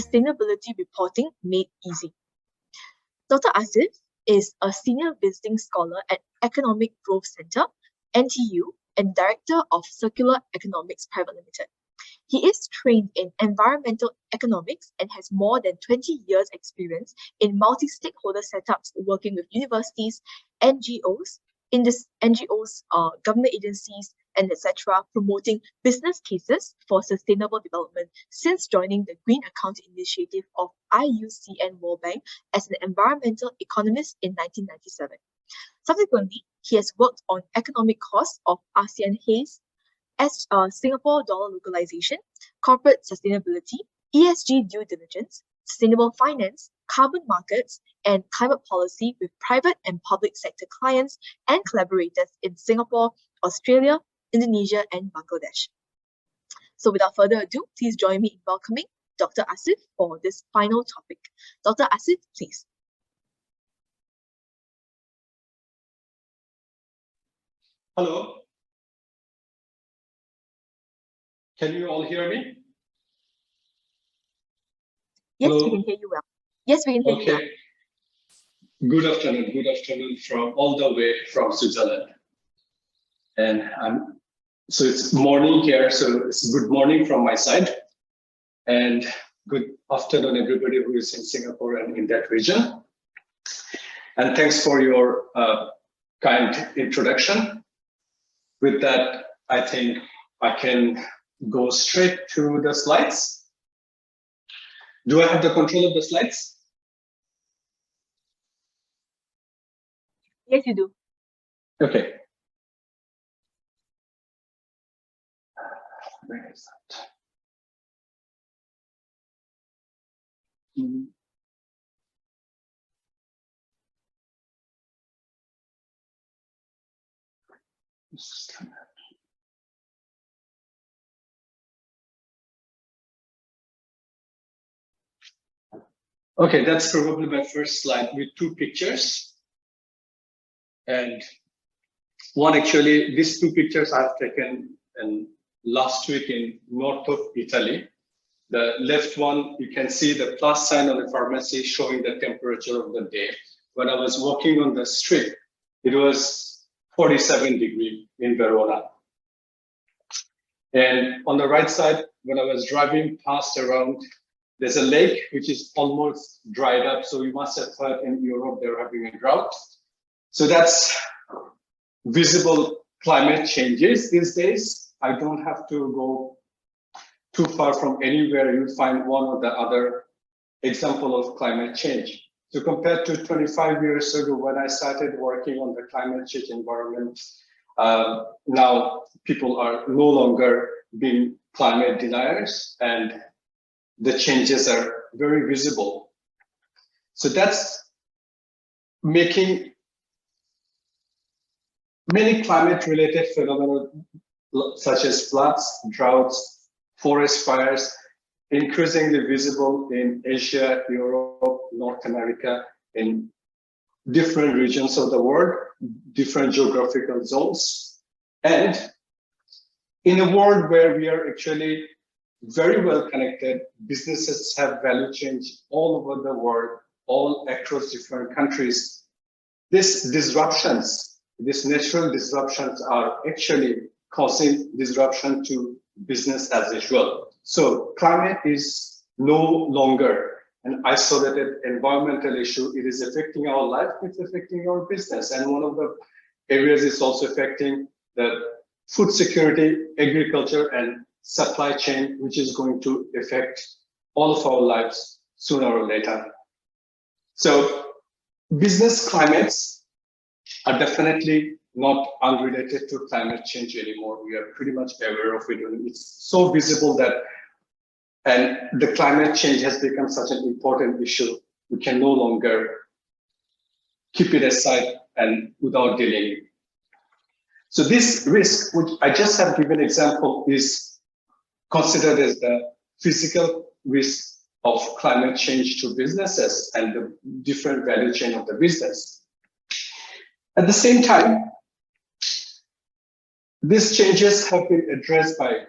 Sustainability Reporting Made Easy. Dr. Asif is a senior visiting scholar at Economic Growth Center, NTU, and Director of Circular Economics Private Limited. He is trained in environmental economics and has more than 20 years experience in multi-stakeholder setups working with universities, NGOs, government agencies, and etc., promoting business cases for sustainable development since joining the Green Account Initiative of IUCN World Bank as an environmental economist in 1997. Subsequently, he has worked on economic costs of ASEAN haze, Singapore dollar localization, corporate sustainability, ESG due diligence, sustainable finance, carbon markets, and climate policy with private and public sector clients and collaborators in Singapore, Australia, Indonesia, and Bangladesh. So without further ado, please join me in welcoming Dr. Asif for this final topic. Dr. Asif, please. Hello. Can you all hear me? Yes, Hello? we can hear you well. Yes, we can hear you well. Okay. Good afternoon from all the way from Switzerland. And so it's morning here, so it's good morning from my side. And good afternoon, everybody who is in Singapore and in that region. And thanks for your kind introduction. With that, I think I can go straight to the slides. Do I have the control of the slides? Yes, you do. Okay. Where is that? Okay, that's probably my first slide with two pictures. And one actually, these two pictures I've taken last week in north of Italy. The left one, you can see the plus sign on the pharmacy showing the temperature of the day. When I was walking on the street, it was 47 degrees in Verona. And on the right side, when I was driving past around, there's a lake which is almost dried up. So you must have heard in Europe they're having a drought. So that's visible climate changes these days. I don't have to go too far from anywhere. You'll find one or the other example of climate change. So compared to 25 years ago, when I started working on the climate change environment, now people are no longer being climate deniers and the changes are very visible. So that's making many climate-related phenomena such as floods, droughts, forest fires, increasingly visible in Asia, Europe, North America, in different regions of the world, different geographical zones. And in a world where we are actually very well connected, businesses have value chains all over the world, all across different countries. These disruptions, these natural disruptions are actually causing disruption to business as usual. So climate is no longer an isolated environmental issue. It is affecting our life, it's affecting our business. And one of the areas is also affecting the food security, agriculture, and supply chain, which is going to affect all of our lives sooner or later. So business climates are definitely not unrelated to climate change anymore. We are pretty much aware of it. And it's so visible that, and the climate change has become such an important issue. We can no longer keep it aside and without dealing. So this risk, which I just have given example, is considered as the physical risk of climate change to businesses and the different value chain of the business. At the same time, these changes have been addressed by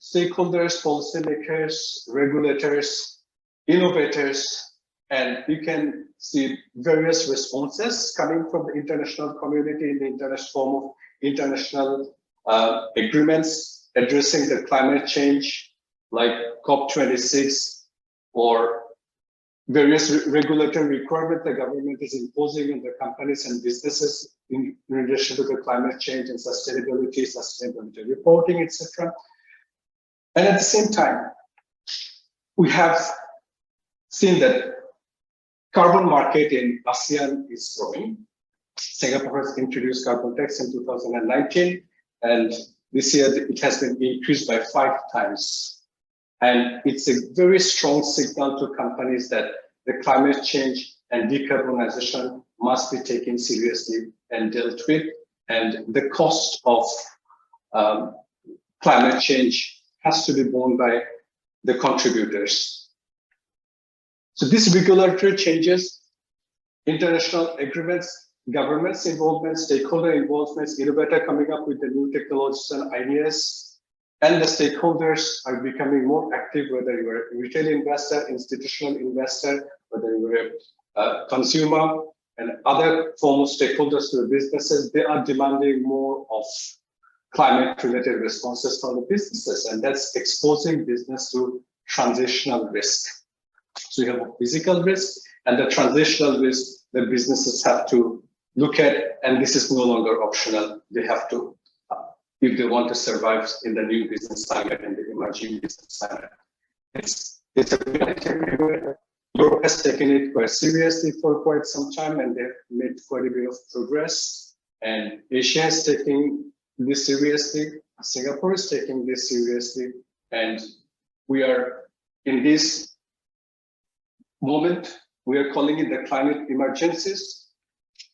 stakeholders, policymakers, regulators, innovators, and you can see various responses coming from the international community in the form of international agreements addressing the climate change, like COP26, or various regulatory requirements the government is imposing on the companies and businesses in relation to the climate change and sustainability reporting, etc. And at the same time, we have seen that carbon market in ASEAN is growing. Singapore has introduced carbon tax in 2019, and this year it has been increased by 5 times. And it's a very strong signal to companies that the climate change and decarbonization must be taken seriously and dealt with, and the cost of climate change has to be borne by the contributors. So these regulatory changes, international agreements, governments involvement, stakeholder involvements, innovator coming up with the new technologies and ideas, and the stakeholders are becoming more active, whether you're a retail investor, institutional investor, whether you're a consumer, and other form of stakeholders to the businesses. They are demanding more of climate-related responses from the businesses, and that's exposing business to transitional risk. So you have a physical risk and the transitional risk that businesses have to look at, and this is no longer optional. They have to, if they want to survive in the new business climate and the emerging business climate. It's a reality. Europe has taken it quite seriously for quite some time, and they've made quite a bit of progress. And Asia is taking this seriously. Singapore is taking this seriously, and we are in this moment. We are calling it the climate emergencies,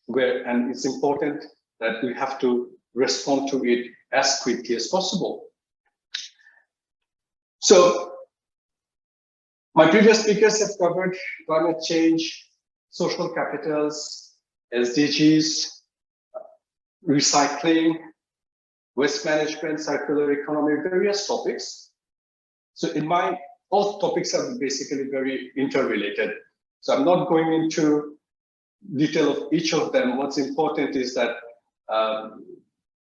and it's important that we have to respond to it as quickly as possible. So my previous speakers have covered climate change, social capitals, SDGs, recycling, waste management, circular economy, various topics. So all topics are basically very interrelated. So I'm not going into detail of each of them. What's important is that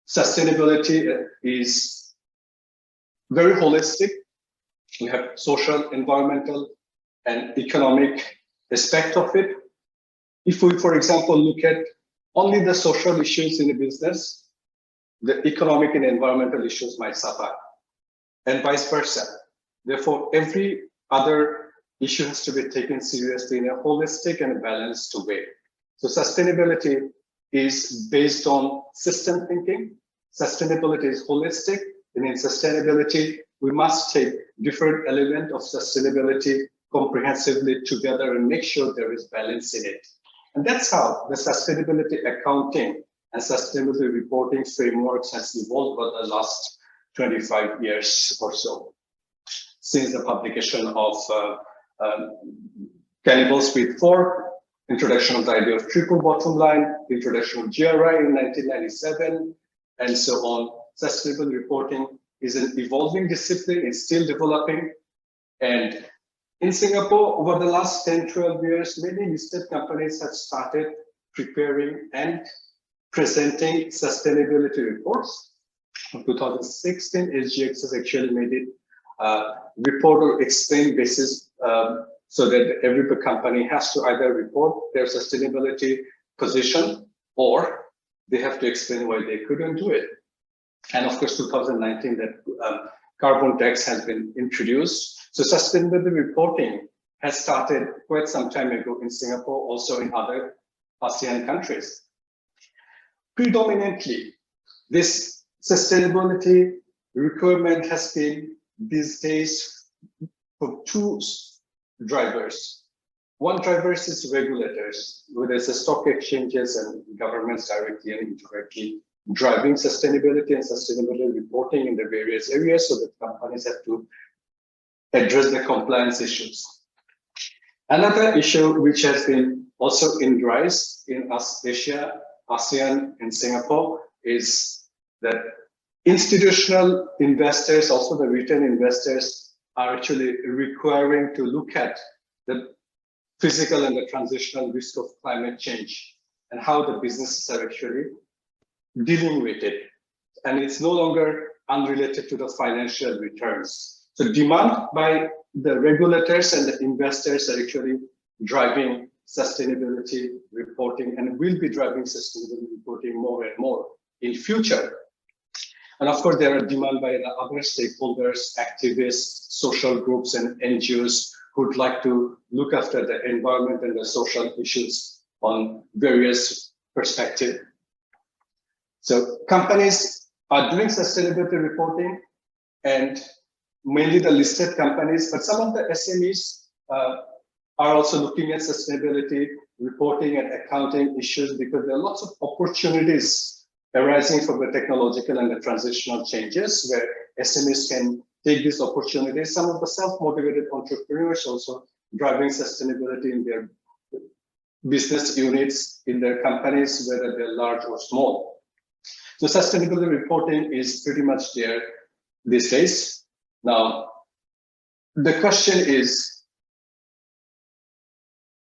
sustainability is very holistic. We have social, environmental, and economic aspect of it. If we, for example, look at only the social issues in a business, the economic and environmental issues might suffer, and vice versa. Therefore, every other issue has to be taken seriously in a holistic and balanced way. So sustainability is based on system thinking. Sustainability is holistic, and in sustainability, we must take different elements of sustainability comprehensively together and make sure there is balance in it. And that's how the sustainability accounting and sustainability reporting frameworks has evolved over the last 25 years or so, since the publication of Cannibal Speed 4, introduction of the idea of triple bottom line, introduction of GRI in 1997, and so on. Sustainable reporting is an evolving discipline. It's still developing. And in Singapore, over the last 10, 12 years, many listed companies have started preparing and presenting sustainability reports. In 2016, SGX has actually made it report or explain basis so that every company has to either report their sustainability position or they have to explain why they couldn't do it. And of course, 2019, that carbon tax has been introduced. So sustainability reporting has started quite some time ago in Singapore, also in other ASEAN countries. Predominantly, this sustainability requirement has been these days for 2 drivers. One driver is regulators, whether it's the stock exchanges and governments directly and indirectly driving sustainability and sustainability reporting in the various areas so that companies have to address the compliance issues. Another issue which has been also in rise in Asia, ASEAN, and Singapore is that institutional investors, also the retail investors, are actually requiring to look at the physical and the transitional risk of climate change and how the businesses are actually dealing with it. And it's no longer unrelated to the financial returns. So demand by the regulators and the investors are actually driving sustainability reporting and will be driving sustainability reporting more and more in future. And of course, there are demand by the other stakeholders, activists, social groups, and NGOs who would like to look after the environment and the social issues on various perspectives. So companies are doing sustainability reporting, and mainly the listed companies, but some of the SMEs are also looking at sustainability reporting and accounting issues because there are lots of opportunities arising from the technological and the transitional changes where SMEs can take these opportunities. Some of the self-motivated entrepreneurs also driving sustainability in their business units, in their companies, whether they're large or small. So sustainability reporting is pretty much there these days. Now, the question is,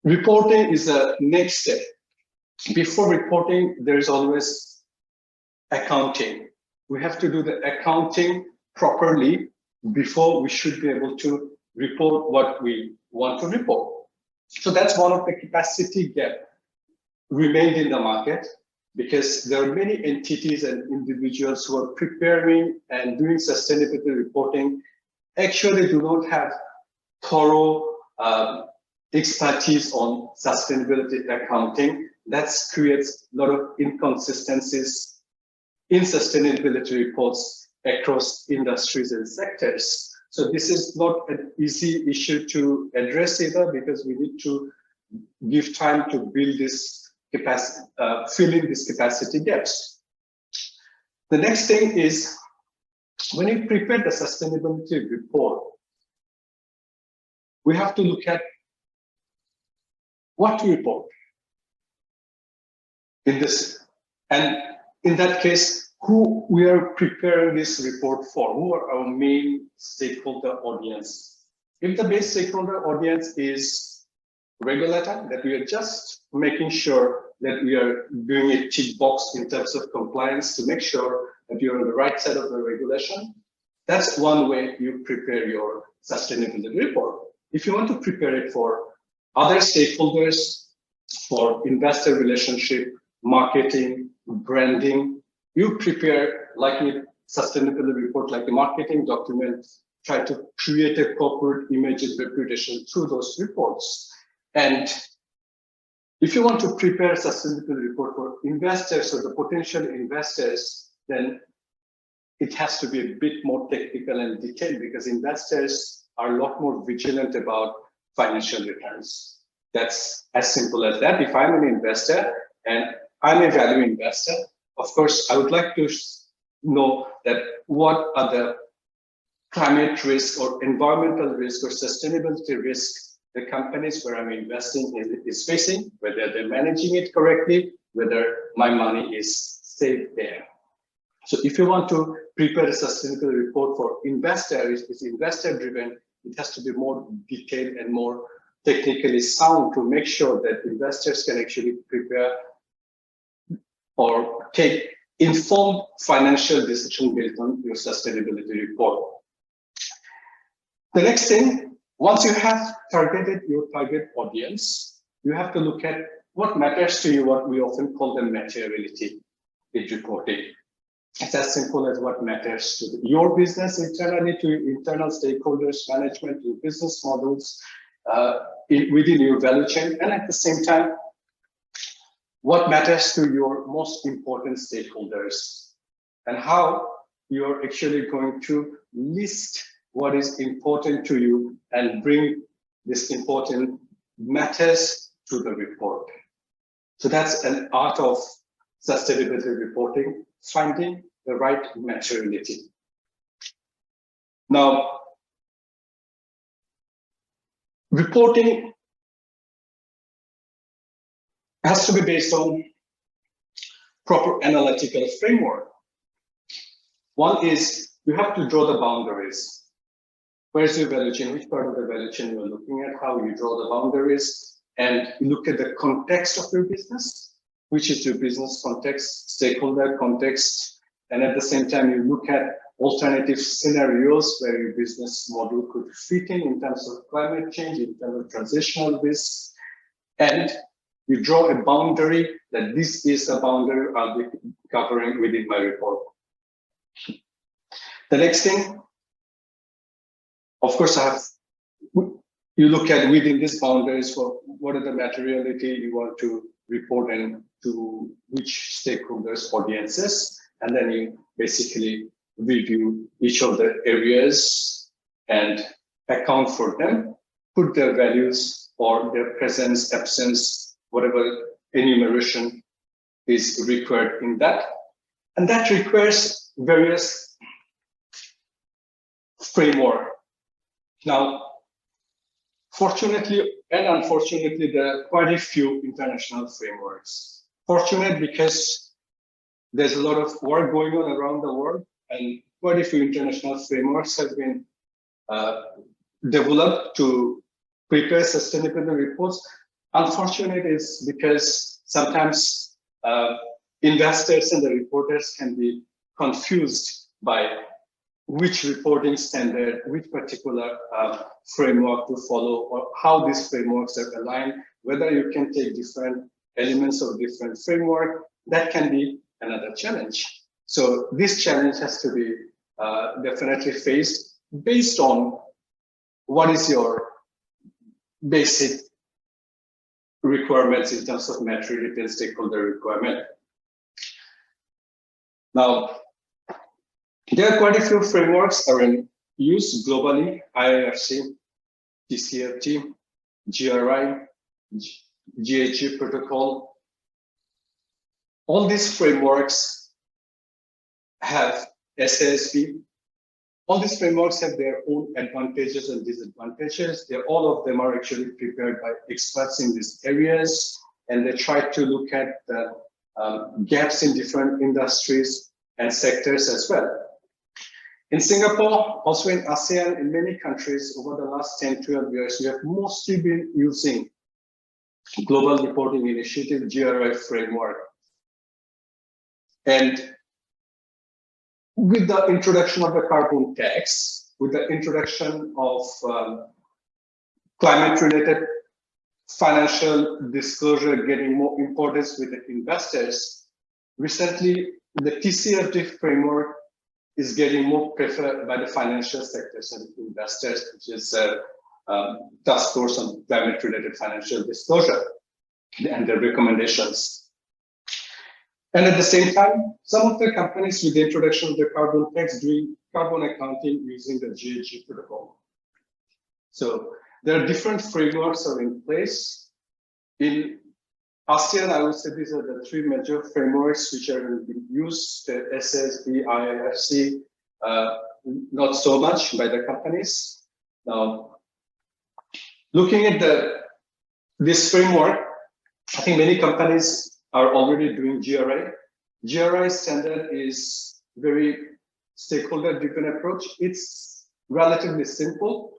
reporting is a next step. Before reporting, there is always accounting. We have to do the accounting properly before we should be able to report what we want to report. So that's one of the capacity gap remained in the market because there are many entities and individuals who are preparing and doing sustainability reporting actually do not have thorough expertise on sustainability accounting. That creates a lot of inconsistencies in sustainability reports across industries and sectors. So this is not an easy issue to address either because we need to give time to build this capacity, fill in these capacity gaps. The next thing is when you prepare the sustainability report, we have to look at what to report in this. And in that case, who we are preparing this report for, who are our main stakeholder audience. If the main stakeholder audience is regulator, that we are just making sure that we are doing a tick box in terms of compliance to make sure that you're on the right side of the regulation, that's one way you prepare your sustainability report. If you want to prepare it for other stakeholders, for investor relationship, marketing, branding, you prepare like a sustainability report, like a marketing document, try to create a corporate image and reputation through those reports. And if you want to prepare a sustainability report for investors or the potential investors, then it has to be a bit more technical and detailed because investors are a lot more vigilant about financial returns. That's as simple as that. If I'm an investor and I'm a value investor, of course, I would like to know that what are the climate risk or environmental risk or sustainability risks the companies where I'm investing is facing, whether they're managing it correctly, whether my money is safe there. So if you want to prepare a sustainability report for investors, it's investor driven, it has to be more detailed and more technically sound to make sure that investors can actually prepare or take informed financial decision based on your sustainability report. The next thing, once you have targeted your target audience, you have to look at what matters to you, what we often call the materiality in reporting. It's as simple as what matters to your business internally, to internal stakeholders, management, your business models, within your value chain, and at the same time, what matters to your most important stakeholders and how you're actually going to list what is important to you and bring this important matters to the report. So that's an art of sustainability reporting, finding the right materiality. Now, reporting has to be based on proper analytical framework. One is you have to draw the boundaries. Where's your value chain? Which part of the value chain you're looking at? How you draw the boundaries, and look at the context of your business, which is your business context, stakeholder context, and at the same time you look at alternative scenarios where your business model could fit in terms of climate change, in terms of transitional risks, and you draw a boundary that this is a boundary I'll be covering within my report. The next thing, of course, you look at within these boundaries for what are the materiality you want to report and to which stakeholders, audiences, and then you basically review each of the areas and account for them, put their values or their presence, absence, whatever enumeration is required in that. And that requires various framework. Now, fortunately and unfortunately, there are quite a few international frameworks. Fortunate because there's a lot of work going on around the world, and quite a few international frameworks have been developed to prepare sustainability reports. Unfortunate is because sometimes investors and the reporters can be confused by which reporting standard, which particular framework to follow, or how these frameworks are aligned, whether you can take different elements of different framework. That can be another challenge. So this challenge has to be definitely faced based on what is your basic requirements in terms of maturity and stakeholder requirement. Now, there are quite a few frameworks are in use globally: IIRC, PCMT, GRI, GHG Protocol. All these frameworks have SASB. All these frameworks have their own advantages and disadvantages. All of them are actually prepared by experts in these areas, and they try to look at the gaps in different industries and sectors as well. In Singapore, also in ASEAN, in many countries over the last 10, 12 years, we have mostly been using Global Reporting Initiative, GRI framework. And with the introduction of the carbon tax, with the introduction of climate-related financial disclosure getting more importance with the investors, recently the TCFD framework is getting more preferred by the financial sectors and investors, which is a task force on climate-related financial disclosure and their recommendations. And at the same time, some of the companies with the introduction of the carbon tax doing carbon accounting using the GHG Protocol. So there are different frameworks are in place. In ASEAN, I would say these are the three major frameworks which are being used: the SASB, IIRC, not so much by the companies. Now, looking at this framework, I think many companies are already doing GRI. GRI Standard is very stakeholder-driven approach. It's relatively simple.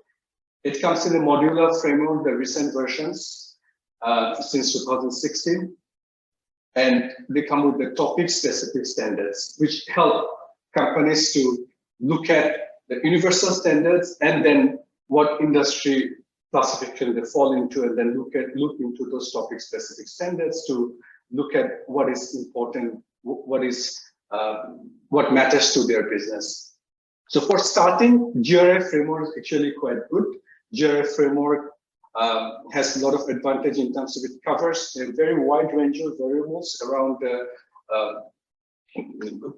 It comes in a modular framework, the recent versions, since 2016, and they come with the topic-specific standards, which help companies to look at the universal standards and then what industry classification they fall into, and then look into those topic-specific standards to look at what is important, what matters to their business. So for starting, GRI framework is actually quite good. GRI framework has a lot of advantage in terms of it covers a very wide range of variables around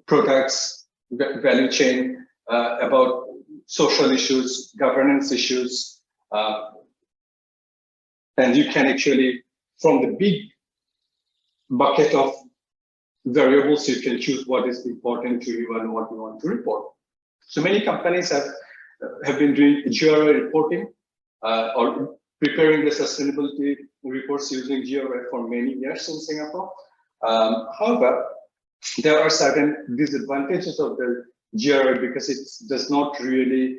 products, value chain, about social issues, governance issues, and you can actually, from the big bucket of variables, you can choose what is important to you and what you want to report. So many companies have been doing GRI reporting or preparing the sustainability reports using GRI for many years in Singapore. However, there are certain disadvantages of the GRI because it does not really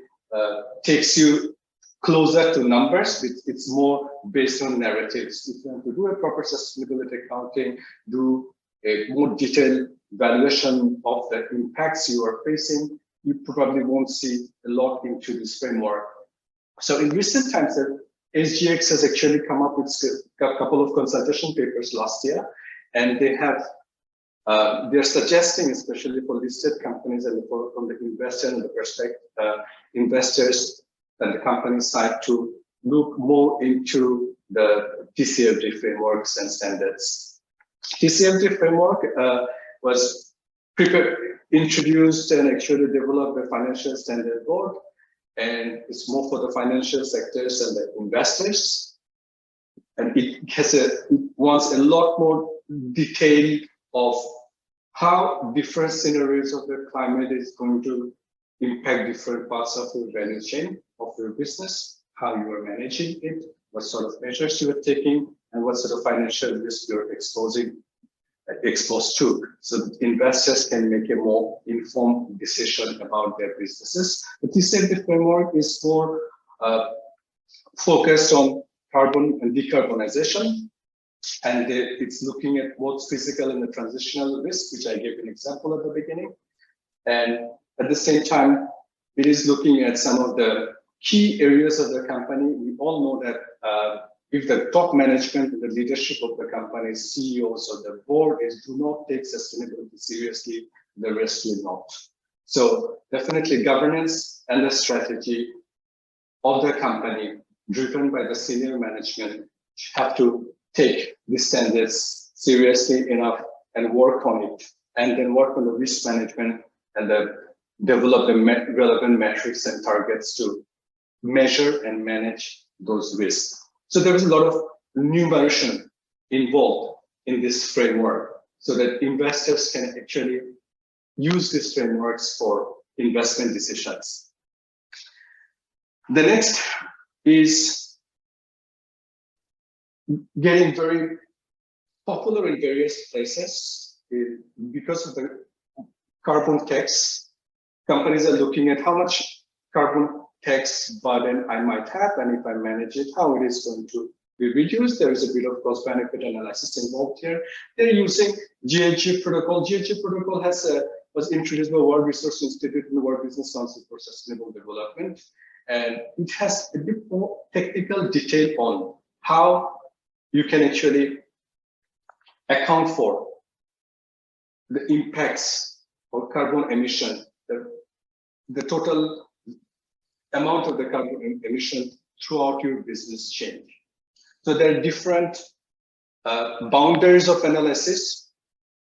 takes you closer to numbers. It's more based on narratives. If you want to do a proper sustainability accounting, do a more detailed valuation of the impacts you are facing, you probably won't see a lot into this framework. So in recent times, SGX has actually come up with a couple of consultation papers last year, and they have they're suggesting, especially for listed companies and from the investor and the investors and the company side, to look more into the TCFD frameworks and standards. TCFD framework was introduced and actually developed by Financial Standard Board, and it's more for the financial sectors and the investors. And it wants a lot more detail of how different scenarios of the climate is going to impact different parts of your value chain of your business, how you are managing it, what sort of measures you are taking, and what sort of financial risk you're exposed to, so that investors can make a more informed decision about their businesses. But this framework is more focused on carbon and decarbonization, and it's looking at both physical and the transitional risk, which I gave an example at the beginning. And at the same time, it is looking at some of the key areas of the company. We all know that if the top management and the leadership of the company, CEOs or the board, do not take sustainability seriously, the rest will not. So definitely governance and the strategy of the company, driven by the senior management, have to take the standards seriously enough and work on it, and then work on the risk management and develop the relevant metrics and targets to measure and manage those risks. So there is a lot of numeration involved in this framework, so that investors can actually use these frameworks for investment decisions. The next is getting very popular in various places because of the carbon tax. Companies are looking at how much carbon tax burden I might have, and if I manage it, how it is going to be reduced. There is a bit of cost-benefit analysis involved here. They're using GHG Protocol. GHG Protocol was introduced by World Resources Institute and the World Business Council for Sustainable Development, and it has a bit more technical detail on how you can actually account for the impacts of carbon emission, the total amount of the carbon emission throughout your business chain. So there are different boundaries of analysis.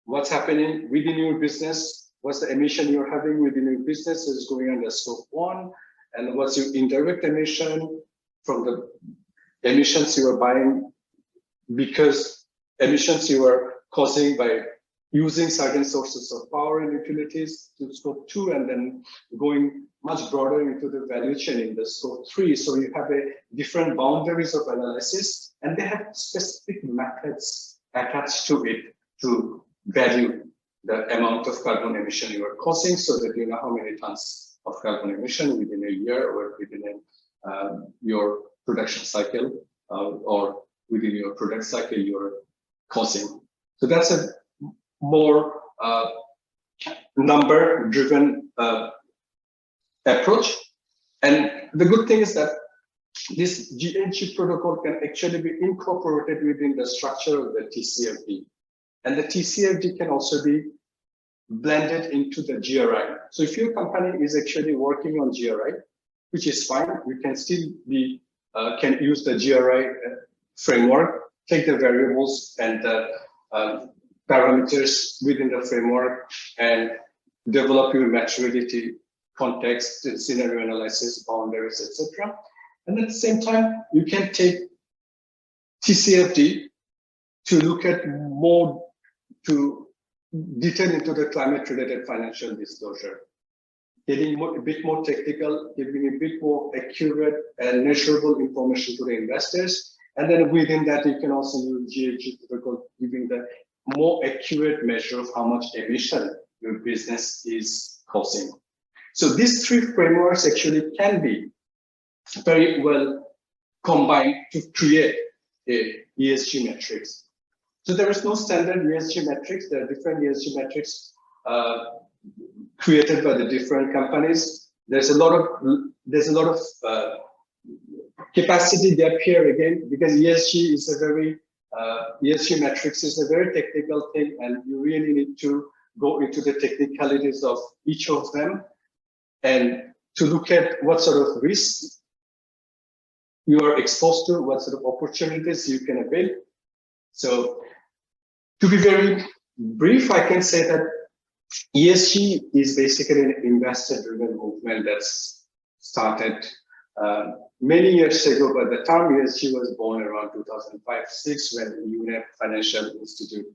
What's happening within your business? What's the emission you're having within your business is going under scope 1, and what's your indirect emission from the emissions you are buying, because emissions you are causing by using certain sources of power and utilities to scope 2, and then going much broader into the value chain in the scope 3. So you have a different boundaries of analysis, and they have specific methods attached to it to value the amount of carbon emission you are causing, so that you know how many tons of carbon emission within a year or within your production cycle or within your product cycle you are causing. So that's a more number-driven approach. And the good thing is that this GHG protocol can actually be incorporated within the structure of the TCFD. And the TCFD can also be blended into the GRI. So if your company is actually working on GRI, which is fine, you can still be can use the GRI framework, take the variables and the parameters within the framework and develop your maturity context, scenario analysis, boundaries, etc. And at the same time, you can take TCFD to look at more to detail into the climate-related financial disclosure, getting a bit more technical, giving a bit more accurate and measurable information to the investors. And then within that, you can also use GHG protocol, giving the more accurate measure of how much emission your business is causing. So these three frameworks actually can be very well combined to create a ESG metrics. So there is no standard ESG metrics. There are different ESG metrics created by the different companies. There's a lot of capacity gap here again, because ESG is a very ESG metrics is a very technical thing, and you really need to go into the technicalities of each of them and to look at what sort of risks you are exposed to, what sort of opportunities you can avail. So to be very brief, I can say that ESG is basically an investor-driven movement that's started many years ago, but the term ESG was born around 2005-06 when UNEP Financial Institute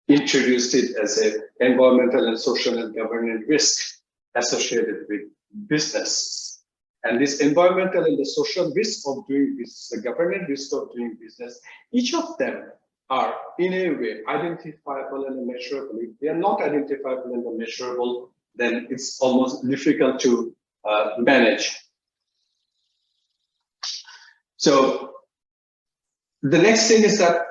introduced it as an environmental and social and governance risk associated with business. And this environmental and the social risk of doing business, the governance risk of doing business, each of them are in a way identifiable and measurable. If they are not identifiable and measurable, then it's almost difficult to manage. So the next thing is that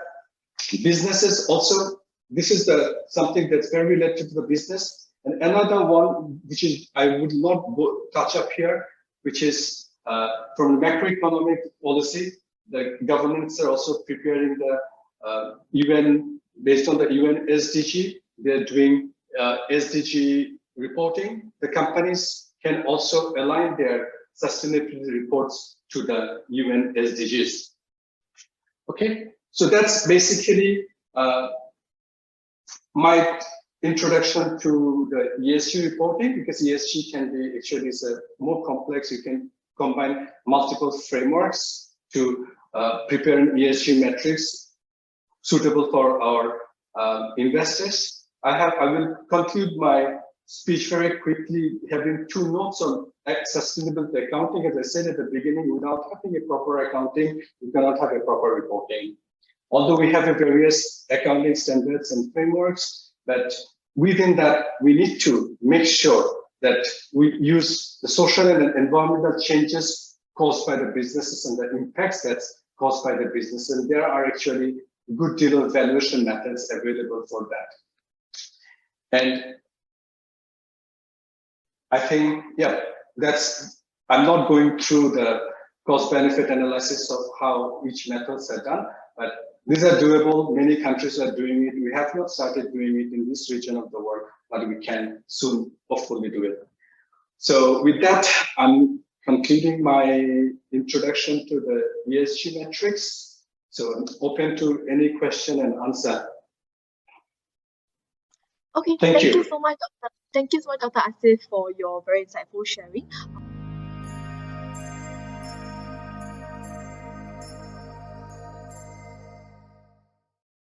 businesses also, this is something that's very related to the business. And another one, which is I would not touch up here, which is from macroeconomic policy, the governments are also preparing the UN, based on the UN SDG, they're doing SDG reporting. The companies can also align their sustainability reports to the UN SDGs. Okay, so that's basically my introduction to the ESG reporting, because ESG can be actually is a more complex. You can combine multiple frameworks to prepare an ESG metrics suitable for our investors. I will conclude my speech very quickly, having two notes on sustainability accounting. As I said at the beginning, without having a proper accounting, you cannot have a proper reporting. Although we have a various accounting standards and frameworks, but within that, we need to make sure that we use the social and environmental changes caused by the businesses and the impacts that's caused by the business. And there are actually a good deal of valuation methods available for that. And I think, yeah, I'm not going through the cost-benefit analysis of how each methods are done, but these are doable. Many countries are doing it. We have not started doing it in this region of the world, but we can soon hopefully do it. So with that, I'm concluding my introduction to the ESG metrics. So I'm open to any question and answer. Okay, thank you so much, Dr. Asif, for your very insightful sharing.